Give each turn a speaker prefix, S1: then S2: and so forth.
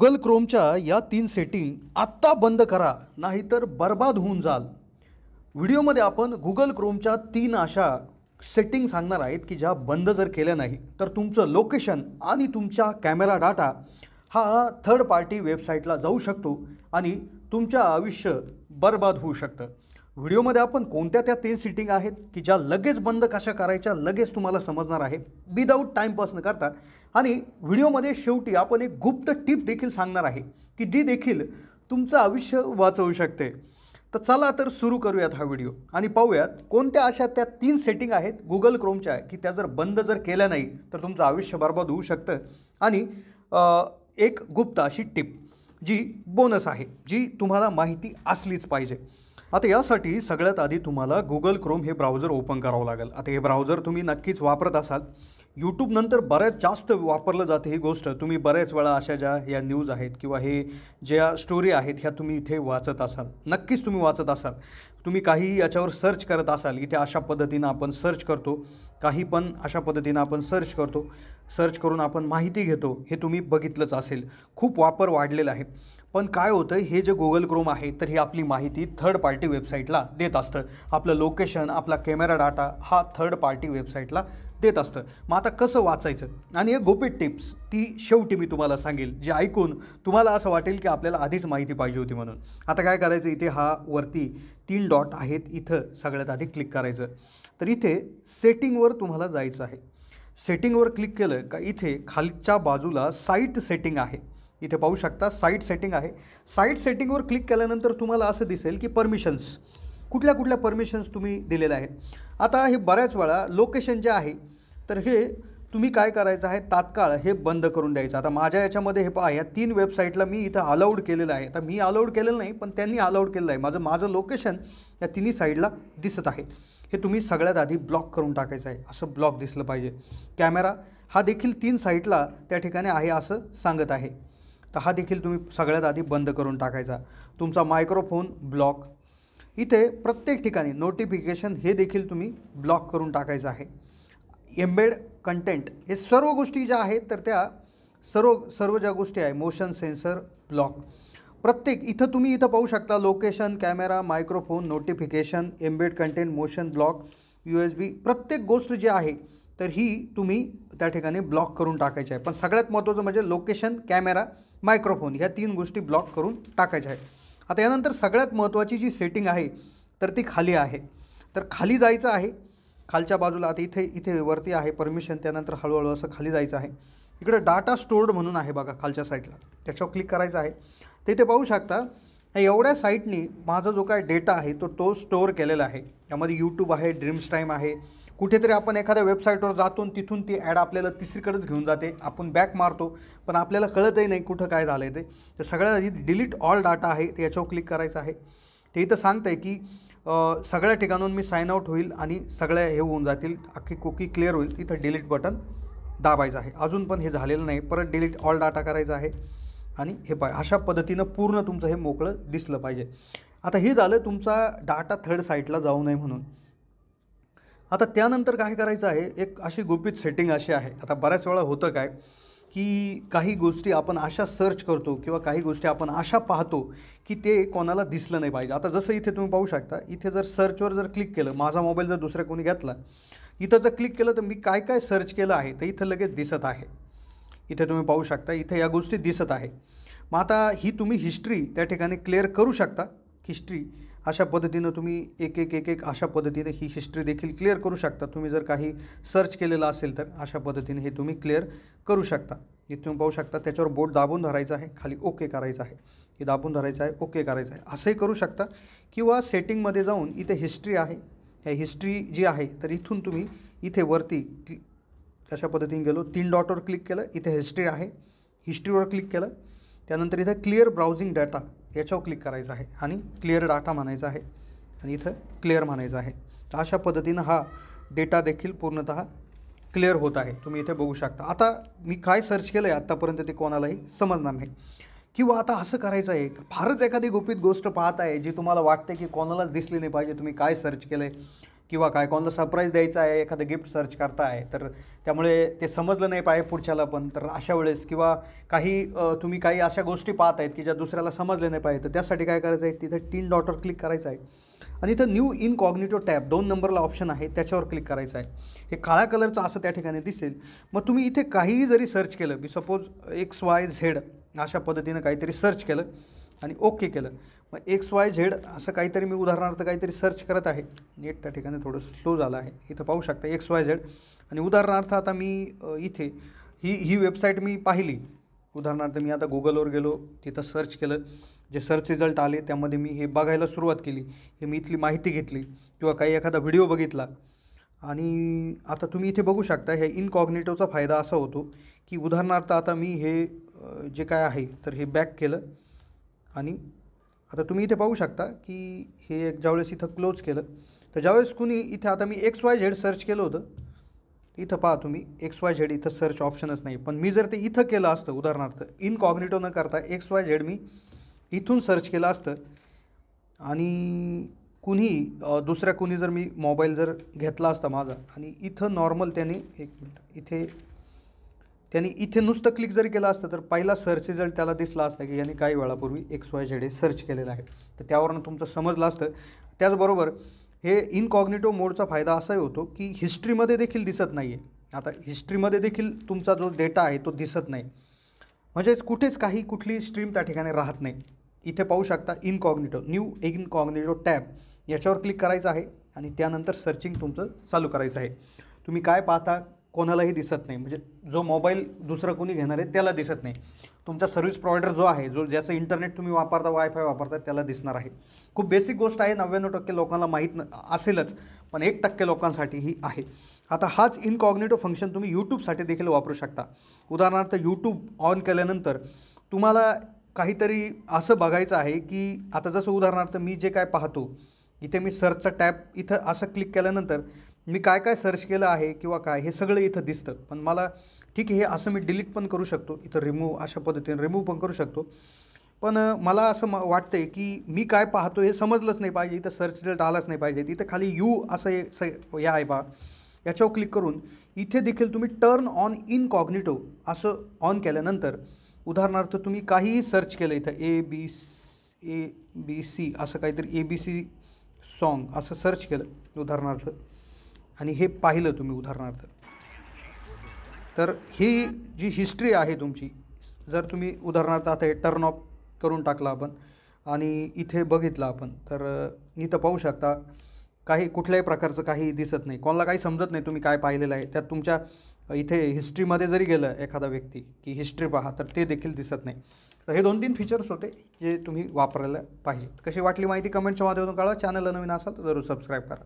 S1: Google क्रोमच्या या 3 setting आत्ता बंद करा, नाहीतर बर्बाद होऊन जाल। व्हिडिओमध्ये आपण गुगल क्रोमच्या 3 अशा सेटिंग सांगणार आहेत की ज्या बंद जर केल्या नाही तर तुमचं लोकेशन आणि तुमचा कॅमेरा डाटा हा थर्ड पार्टी वेबसाईटला जाऊ शकतो आणि तुमचं आयुष्य बर्बाद होऊ शकतं। व्हिडिओमध्ये आपण कोणत्या त्या 3 सेटिंग आहेत की ज्या लगेच बंद कशा करायच्या लगेच तुम्हाला समजणार आहे विदाऊट टाइमपास न करता। आणि व्हिडिओमध्ये शेवटी आपण एक गुप्त टिप देखील सांगणार आहे की ती देखील तुमचं आयुष्य वाचवू शकते। तर चला तर सुरू करूयात हा व्हिडिओ आणि पाहूयात कोणत्या अशा त्या 3 सेटिंग आहेत गुगल क्रोमच्या की त्या जर बंद जर केल्या नाही तर तुमचं आयुष्य बर्बाद होऊ शकतं। आणि एक गुप्त अशी टिप जी बोनस आहे जी तुम्हाला माहिती असलीच पाहिजे। आता यासाठी सगळ्यात आधी तुम्हाला गुगल क्रोम हे ब्राउझर ओपन करावं लागेल। आता हे ब्राउझर तुम्ही नक्कीच वापरत असाल, यूट्यूब नंतर बऱ्याच जास्त वापरलं जाते ही गोष्ट। तुम्ही बऱ्याच वेळा अशा ज्या या न्यूज आहेत किंवा हे ज्या स्टोरी आहेत ह्या तुम्ही इथे वाचत असाल, नक्कीच तुम्ही वाचत असाल। तुम्ही काही याच्यावर सर्च करत असाल, इथे अशा पद्धतीनं आपण सर्च करतो, काही पण अशा पद्धतीनं आपण सर्च करतो, सर्च करून आपण माहिती घेतो, हे तुम्ही बघितलंच असेल, खूप वापर वाढलेला आहे। पण काय होतं, हे जे गुगल क्रोम आहे तर ही आपली माहिती थर्ड पार्टी वेबसाईटला देत असतं। आपलं लोकेशन, आपला कॅमेरा डाटा हा थर्ड पार्टी वेबसाईटला देत असतं। मग आता कसं वाचायचं आणि एक गुपित टिप्स ती शेवटी मी तुम्हाला सांगेल, जे ऐकून तुम्हाला असं वाटेल की आपल्याला आधीच माहिती पाहिजे होती म्हणून। आता काय करायचं, इथे हा वरती 3 डॉट आहेत, इथं सगळ्यात आधी क्लिक करायचं। तर इथे सेटिंगवर तुम्हाला जायचं आहे। सेटिंगवर क्लिक केलं का इथे खालच्या बाजूला साईट सेटिंग आहे, इथे पाहू शकता साईट सेटिंग आहे। साईट सेटिंगवर क्लिक केल्यानंतर तुम्हाला असं दिसेल की परमिशन्स, कुठल्या कुठल्या परमिशन्स तुम्ही दिलेल्या आहेत। आता हे बऱ्याच वेळा लोकेशन जे आहे तर हे तुम्ही काय करायचं आहे, तात्काळ हे बंद करून द्यायचं। आता माझ्या याच्यामध्ये हे पहा, या 3 वेबसाईटला मी इथं अलाउड केलेलं आहे। आता मी अलाउड केलेलं नाही पण त्यांनी अलाउड केलेलं आहे। माझं लोकेशन या 3 साईडला दिसत आहे, हे तुम्ही सगळ्यात आधी ब्लॉक करून टाकायचं आहे। असं ब्लॉक दिसलं पाहिजे। कॅमेरा हा देखील 3 साईडला त्या ठिकाणी आहे असं सांगत आहे, तर हा देखील तुम्ही सगळ्यात आधी बंद करून टाकायचा। तुमचा मायक्रोफोन ब्लॉक, इथे प्रत्येक ठिकाणी नोटिफिकेशन हे देखील तुम्ही ब्लॉक करून टाकायचं आहे। एम्बेड कंटेंट हे सर्व गोष्टी ज्या आहेत तर त्या सर्व ज्या गोष्टी आहे, मोशन सेन्सर ब्लॉक, प्रत्येक इथं तुम्ही इथं पाहू शकता location, camera, microphone, notification, embed content, motion block, USB, प्रत्येक गोष्ट जी आहे तर ही तुम्ही त्या ठिकाणी ब्लॉक करून टाकायची आहे। पण सगळ्यात महत्त्वाचं म्हणजे लोकेशन, कॅमेरा, मायक्रोफोन ह्या 3 गोष्टी ब्लॉक करून टाकायच्या आहेत। आता यानंतर सगळ्यात महत्त्वाची जी सेटिंग आहे तर ती खाली आहे, तर खाली जायचं आहे। खालच्या बाजूला आता इथे वरती आहे परमिशन, त्यानंतर हळूहळू असं खाली जायचं आहे। इकडे डाटा स्टोर्ड म्हणून आहे बघा खालच्या साईडला, त्याच्यावर क्लिक करायचं आहे। तर इथे पाहू शकता एवढ्या साईटनी माझा जो काय डेटा आहे तो स्टोअर केलेला आहे। यामध्ये यूट्यूब आहे, ड्रीम्स टाईम आहे, कुठेतरी आपण एखाद्या वेबसाईटवर जातो तिथून ती ॲड आपल्याला तिसरीकडेच घेऊन जाते, आपण बॅक मारतो पण आपल्याला कळतही नाही कुठं काय झालं आहे ते। तर सगळ्यात आधी डिलीट ऑल डाटा आहे, ते याच्यावर क्लिक करायचं आहे। ते इथं सांगतं आहे की सगळ्या ठिकाणून मी साइन आउट होईल आणि सगळ्या हे होऊन जातील, अख्खी कुकी क्लिअर होईल, इथं डिलीट बटन दाबायचं आहे। अजून पण हे झालेलं नाही, परत डिलीट ऑल डाटा करायचं आहे आणि हे अशा पद्धतीनं पूर्ण तुमचं हे मोकळं दिसलं पाहिजे। आता हे झालं तुमचा डाटा थर्ड साईटला जाऊ नये म्हणून। आता त्यानंतर काय करायचं आहे, एक अशी गुपित सेटिंग अशी आहे। आता बऱ्याच वेळा होतं काय की काही गोष्टी आपण अशा सर्च करतो किंवा काही गोष्टी आपण अशा पाहतो की ते कोणाला दिसलं नाही पाहिजे। आता जसं इथे तुम्ही पाहू शकता, इथे जर सर्चवर जर क्लिक केलं, माझा मोबाईल जर दुसऱ्या कोणी घेतला, इथं जर क्लिक केलं तर मी काय काय सर्च केलं आहे तर इथं लगेच दिसत आहे। इथे तुम्ही पाहू शकता, इथे या गोष्टी दिसत आहे। मग आता ही तुम्ही हिस्ट्री त्या ठिकाणी क्लिअर करू शकता। हिस्ट्री अशा पद्धतीनं तुम्ही एक अशा पद्धतीने ही हिस्ट्री देखील क्लिअर करू शकता। तुम्ही जर काही सर्च केलेलं असेल तर अशा पद्धतीने हे तुम्ही क्लिअर करू शकता। इथे तुम्ही पाहू शकता, त्याच्यावर बोट दाबून धरायचं आहे, खाली ओके करायचं आहे, हे दाबून धरायचं आहे, ओके करायचं आहे, असंही करू शकता। किंवा सेटिंगमध्ये जाऊन इथे हिस्ट्री आहे, ह्या हिस्ट्री जी आहे तर इथून तुम्ही इथे वरती अशा पद्धतीने गेलो, 3 डॉटवर क्लिक केलं, इथे हिस्ट्री आहे, हिस्ट्रीवर क्लिक केलं, त्यानंतर इथं क्लिअर ब्राउझिंग डाटा याच्यावर क्लिक करायचं आहे आणि क्लिअर डाटा म्हणायचं आहे आणि इथं क्लिअर म्हणायचं आहे। तर अशा पद्धतीनं हा डेटा देखील पूर्णतः क्लिअर होत आहे, तुम्ही इथे बघू शकता। आता मी काय सर्च केलं आहे आत्तापर्यंत ते कोणालाही समजणार नाही। किंवा आता असं करायचं आहे, फारच एखादी गुपित गोष्ट पाहत आहे जी तुम्हाला वाटते की कोणालाच दिसली नाही पाहिजे, तुम्ही काय सर्च केलं आहे किंवा काय कोणाला सरप्राईज द्यायचं आहे, एखादं गिफ्ट सर्च करताय, तर त्यामुळे ते समजलं नाही पाहिजे पुढच्याला पण, तर अशा वेळेस किंवा काही तुम्ही काही अशा गोष्टी पाहत आहेत की ज्या दुसऱ्याला समजले नाही पाहिजे, तर त्यासाठी काय करायचं आहे, तिथे 3 डॉटवर क्लिक करायचं आहे आणि इथं न्यू इनकॉग्निटो टॅब 2 नंबरला ऑप्शन आहे, त्याच्यावर क्लिक करायचं आहे. हे काळ्या कलरचं असं त्या ठिकाणी दिसेल. मग तुम्ही इथे काहीही जरी सर्च केलं, मी सपोज XYZ अशा पद्धतीनं काहीतरी सर्च केलं आणि ओके केलं. मग XYZ असं काहीतरी मी उदाहरणार्थ काहीतरी सर्च करत आहे. नेट त्या ठिकाणी थोडं स्लो झालं आहे. इथं पाहू शकता XYZ आणि उदाहरणार्थ आता मी इथे ही वेबसाईट मी पाहिली. उदाहरणार्थ मी आता गुगलवर गेलो, तिथं सर्च केलं, जे सर्च रिझल्ट आले त्यामध्ये मी हे बघायला सुरुवात केली. हे मी इथली माहिती घेतली किंवा काही एखादा व्हिडिओ बघितला आणि आता तुम्ही इथे बघू शकता हे इनकॉग्निटोचा फायदा असा होतो की उदाहरणार्थ आता मी हे जे काय आहे तर हे बॅक केलं आणि आता तुम्ही इथे पाहू शकता की हे ज्यावेळेस इथं क्लोज केलं तर ज्यावेळेस कुणी इथे आता मी XYZ सर्च केलं होतं, इथं पहा तुम्ही XYZ इथं सर्च ऑप्शनच नाही. पण मी जर ते इथं केलं असतं उदाहरणार्थ इनकॉग्निटो न करता XYZ मी इथून सर्च केलं असतं आणि दुसऱ्या कुणी जर मी मोबाईल जर घेतला असता माझा आणि इथं नॉर्मल त्याने इथे नुसतं क्लिक जरी केलं असतं तर पहिला सर्च रिझल्ट त्याला दिसला असता की याने काही वेळापूर्वी XYZ सर्च केलेलं आहे, तर त्यावरून तुमचं समजलं असतं. त्याचबरोबर हे इनकॉग्निटो मोडचा फायदा असाही होतो की हिस्ट्रीमध्ये देखील दिसत नाही आहे. आता हिस्ट्रीमध्ये देखील तुमचा जो डेटा आहे तो दिसत नाही, म्हणजेच कुठेच कुठली स्ट्रीम त्या ठिकाणी राहत नाही. इथे पाहू शकता न्यू इनकॉग्निटो टॅब याच्यावर क्लिक करायचं आहे आणि त्यानंतर सर्चिंग तुमचं चालू करायचं आहे. तुम्ही काय पाहता कोणालाही दिसत नाही, म्हणजे जो मोबाईल दुसरं कोणी घेणार आहे त्याला दिसत नाही. तुमचा सर्व्हिस प्रोव्हायडर जो आहे, ज्याचं इंटरनेट तुम्ही वापरता, वायफाय वापरता, त्याला दिसणार आहे. खूप बेसिक गोष्ट आहे, 99% लोकांना माहीत असेलच, पण 1% लोकांसाठी ही आहे. आता हाच इनकॉग्निटो फंक्शन तुम्ही यूट्यूबसाठी देखील वापरू शकता. उदाहरणार्थ यूट्यूब ऑन केल्यानंतर तुम्हाला काहीतरी असं बघायचं आहे की आता जसं उदाहरणार्थ मी जे काय पाहतो, इथे मी सर्चचा टॅब इथं असं क्लिक केल्यानंतर मी काय समर्च केलं आहे किंवा काय हे सगळं इथं दिसतं. पण मला ठीक आहे, हे असं मी डिलीट पण करू शकतो, इथं रिमूव्ह अशा पद्धतीने रिमूव्ह पण करू शकतो. पण मला असं वाटतं आहे की मी काय पाहतो हे समजलंच नाही पाहिजे, इथं सर्च रिझल्ट आलाच नाही पाहिजे. इथं खाली असं हे आहे बा, याच्यावर क्लिक करून इथे देखील तुम्ही टर्न ऑन इनकॉग्निटो असं ऑन केल्यानंतर उदाहरणार्थ तुम्ही काहीही सर्च केलं, इथं ABC असं काहीतरी ABC सॉन्ग असं सर्च केलं उदाहरणार्थ आणि हे पाहिलं तुम्ही उदाहरणार्थ, तर ही जी हिस्ट्री आहे तुमची, जर तुम्ही उदाहरणार्थ आता हे टर्न ऑफ करून टाकला आपण आणि इथे बघितलं आपण, तर इथं पाहू शकता कुठल्याही प्रकारचं काही दिसत नाही, कोणाला काही समजत नाही तुम्ही काय पाहिलेलं आहे. त्यात तुमच्या इथे हिस्ट्रीमध्ये जरी गेलं एखादा व्यक्ती की हिस्ट्री पहा, तर ते देखील दिसत नाही. तर हे 2-3 फीचर्स होते जे तुम्ही वापरायला पाहिजे. कशी वाटली माहिती कमेंटच्या माध्यमातून कळवा. चॅनलला नवीन असाल तर जरूर सबस्क्राईब करा.